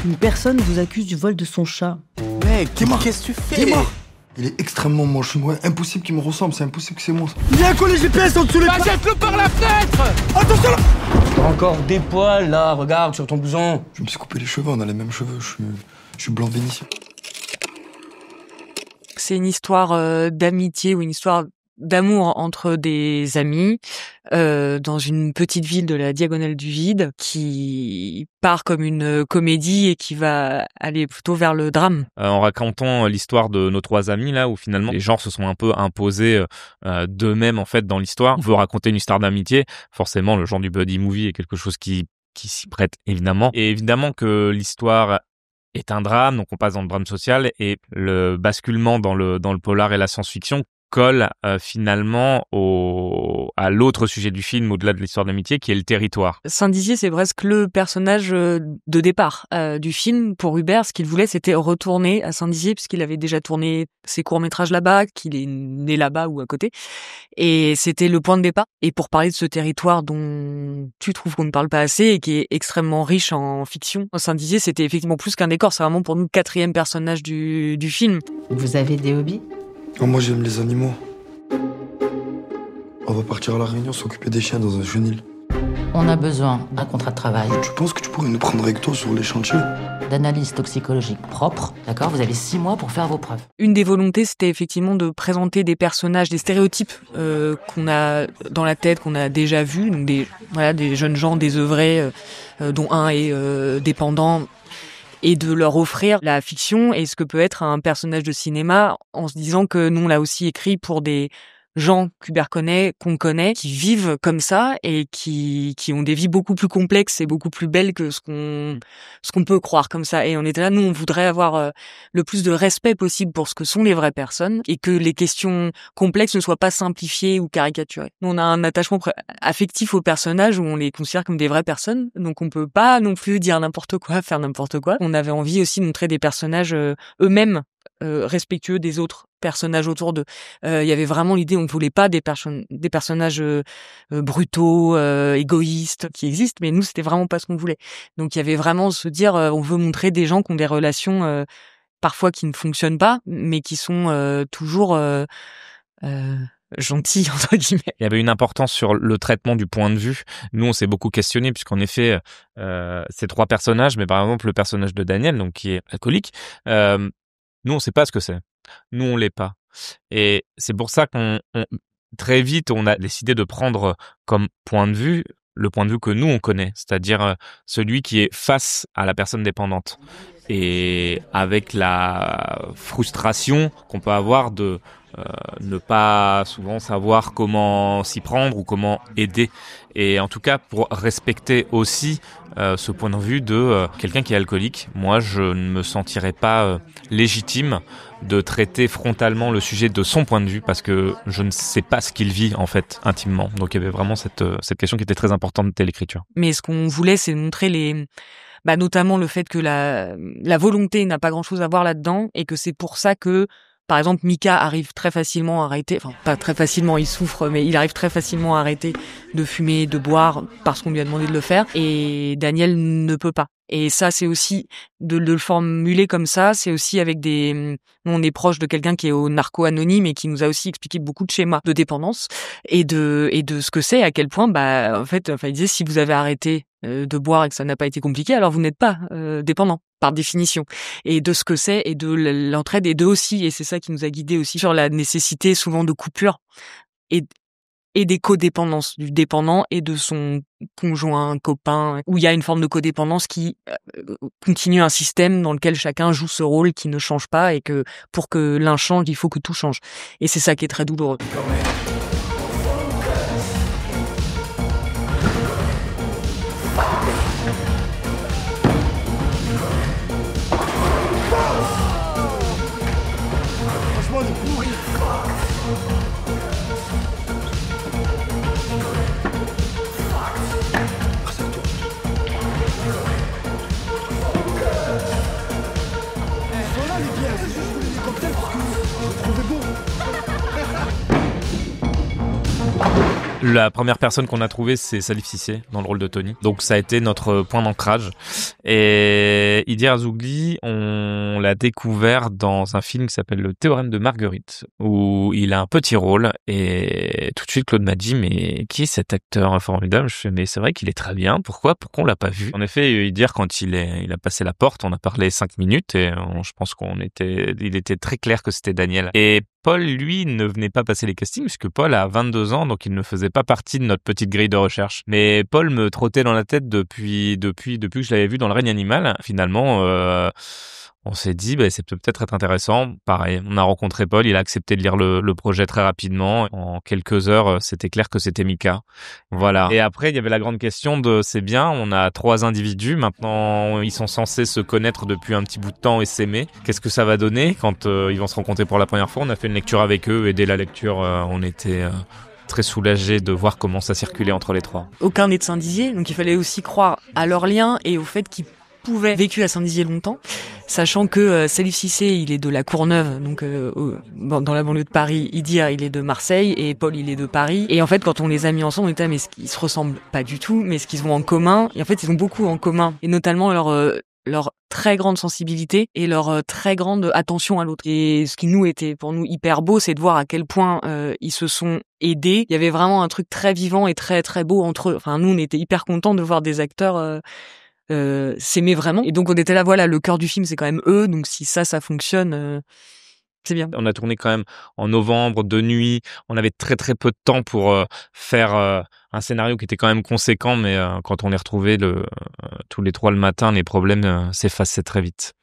Une personne vous accuse du vol de son chat. Mec, qu'est-ce que tu fais? T'es mort. Il est extrêmement moche. Ouais, impossible qu'il me ressemble, c'est impossible que c'est moi. Il y a un collet GPS en dessous les pas. Jette-le par la fenêtre! Attention là. T'as encore des poils là, regarde sur ton blouson. Je me suis coupé les cheveux, on a les mêmes cheveux. Je suis blanc vénitien. C'est une histoire d'amitié ou une histoire d'amour entre des amis dans une petite ville de la Diagonale du Vide qui part comme une comédie et qui va aller plutôt vers le drame. En racontant l'histoire de nos trois amis là où finalement les genres se sont un peu imposés d'eux-mêmes en fait dans l'histoire. On veut raconter une histoire d'amitié, forcément le genre du buddy movie est quelque chose qui s'y prête évidemment. Et évidemment que l'histoire est un drame, donc on passe dans le drame social et le basculement dans le polar et la science-fiction colle finalement à l'autre sujet du film au-delà de l'histoire d'amitié qui est le territoire. Saint-Dizier, c'est presque le personnage de départ du film. Pour Hubert, ce qu'il voulait, c'était retourner à Saint-Dizier puisqu'il avait déjà tourné ses courts-métrages là-bas, qu'il est né là-bas ou à côté. Et c'était le point de départ. Et pour parler de ce territoire dont tu trouves qu'on ne parle pas assez et qui est extrêmement riche en fiction, Saint-Dizier, c'était effectivement plus qu'un décor. C'est vraiment pour nous le quatrième personnage du film. Vous avez des hobbies? Oh, moi j'aime les animaux. On va partir à La Réunion s'occuper des chiens dans un chenil. On a besoin d'un contrat de travail, Tu penses que tu pourrais nous prendre recto sur les chantiers? d'analyse toxicologique propre, d'accord? Vous avez 6 mois pour faire vos preuves. Une des volontés, c'était effectivement de présenter des personnages, des stéréotypes qu'on a dans la tête, qu'on a déjà vus, donc des jeunes gens désœuvrés, dont un est dépendant, et de leur offrir la fiction et ce que peut être un personnage de cinéma, en se disant que nous, on l'a aussi écrit pour des gens qu'Hubert connaît, qu'on connaît, qui vivent comme ça et qui ont des vies beaucoup plus complexes et beaucoup plus belles que ce qu'on peut croire comme ça. Et on était là, nous, on voudrait avoir le plus de respect possible pour ce que sont les vraies personnes et que les questions complexes ne soient pas simplifiées ou caricaturées. Nous, on a un attachement affectif aux personnages où on les considère comme des vraies personnes, donc on peut pas non plus dire n'importe quoi, faire n'importe quoi. On avait envie aussi de montrer des personnages eux-mêmes respectueux des autres personnages autour d'eux. Il y avait vraiment l'idée, on ne voulait pas des personnages brutaux, égoïstes qui existent, mais nous c'était vraiment pas ce qu'on voulait. Donc il y avait vraiment se dire, on veut montrer des gens qui ont des relations parfois qui ne fonctionnent pas, mais qui sont toujours gentils entre guillemets. Il y avait une importance sur le traitement du point de vue. Nous, on s'est beaucoup questionné puisqu'en effet, ces trois personnages, mais par exemple le personnage de Daniel, donc qui est alcoolique, nous, on sait pas ce que c'est. Nous, on l'est pas. Et c'est pour ça très vite, on a décidé de prendre comme point de vue le point de vue que nous, on connaît, c'est-à-dire celui qui est face à la personne dépendante. Et avec la frustration qu'on peut avoir de ne pas souvent savoir comment s'y prendre ou comment aider. Et en tout cas, pour respecter aussi ce point de vue de quelqu'un qui est alcoolique, moi, je ne me sentirais pas légitime de traiter frontalement le sujet de son point de vue parce que je ne sais pas ce qu'il vit en fait intimement. Donc il y avait vraiment cette question qui était très importante de l'écriture. Mais ce qu'on voulait, c'est montrer notamment le fait que la volonté n'a pas grand-chose à voir là-dedans et que c'est pour ça que par exemple, Mika arrive très facilement à arrêter, enfin pas très facilement, il souffre, mais il arrive très facilement à arrêter de fumer, de boire, parce qu'on lui a demandé de le faire, et Daniel ne peut pas. Et ça, c'est aussi, de le formuler comme ça, c'est aussi avec on est proche de quelqu'un qui est au narco anonyme et qui nous a aussi expliqué beaucoup de schémas de dépendance et de ce que c'est, à quel point, en fait, il disait, si vous avez arrêté de boire et que ça n'a pas été compliqué, alors vous n'êtes pas dépendant par définition, et de ce que c'est et de l'entraide et d'eux aussi, et c'est ça qui nous a guidés aussi sur la nécessité souvent de coupure et des codépendances du dépendant et de son conjoint, copain, où il y a une forme de codépendance qui continue un système dans lequel chacun joue ce rôle qui ne change pas et que pour que l'un change, il faut que tout change. Et c'est ça qui est très douloureux. La première personne qu'on a trouvée, c'est Salif Cissé, dans le rôle de Tony. Donc ça a été notre point d'ancrage. Et Idir Azougli, on l'a découvert dans un film qui s'appelle Le Théorème de Marguerite, où il a un petit rôle. Et tout de suite, Claude m'a dit, mais qui est cet acteur formidable? Je fais, mais c'est vrai qu'il est très bien. Pourquoi on l'a pas vu? En effet, Idir, quand il a passé la porte, on a parlé 5 minutes et je pense il était très clair que c'était Daniel. Et Paul, lui, ne venait pas passer les castings puisque Paul a 22 ans, donc il ne faisait pas partie de notre petite grille de recherche. Mais Paul me trottait dans la tête depuis que je l'avais vu dans Le règne animal. Finalement, on s'est dit, c'est peut-être être intéressant. Pareil, on a rencontré Paul, il a accepté de lire le projet très rapidement. En quelques heures, c'était clair que c'était Mika. Voilà. Et après, il y avait la grande question c'est bien, on a 3 individus. Maintenant, ils sont censés se connaître depuis un petit bout de temps et s'aimer. Qu'est-ce que ça va donner quand ils vont se rencontrer pour la première fois? On a fait une lecture avec eux et dès la lecture, on était très soulagés de voir comment ça circulait entre les 3. Aucun n'est de Saint-Dizier, donc il fallait aussi croire à leur lien et au fait qu'ils pouvaient vécu à Saint-Dizier longtemps, sachant que Salif Cissé, il est de la Courneuve, donc dans la banlieue de Paris. Idir, il est de Marseille et Paul, il est de Paris. Et en fait, quand on les a mis ensemble, on était mais ils se ressemblent pas du tout, mais ce qu'ils ont en commun, et en fait, ils ont beaucoup en commun, et notamment leur très grande sensibilité et leur très grande attention à l'autre. Et ce qui nous était pour nous hyper beau, c'est de voir à quel point ils se sont aidés. Il y avait vraiment un truc très vivant et très très beau entre eux. Enfin, nous, on était hyper contents de voir des acteurs s'aimer vraiment. Et donc on était là, voilà, le cœur du film, c'est quand même eux. Donc si ça fonctionne, c'est bien. On a tourné quand même en novembre, de nuit. On avait très très peu de temps pour faire un scénario qui était quand même conséquent, mais quand on les retrouvait tous les 3 le matin, les problèmes s'effaçaient très vite.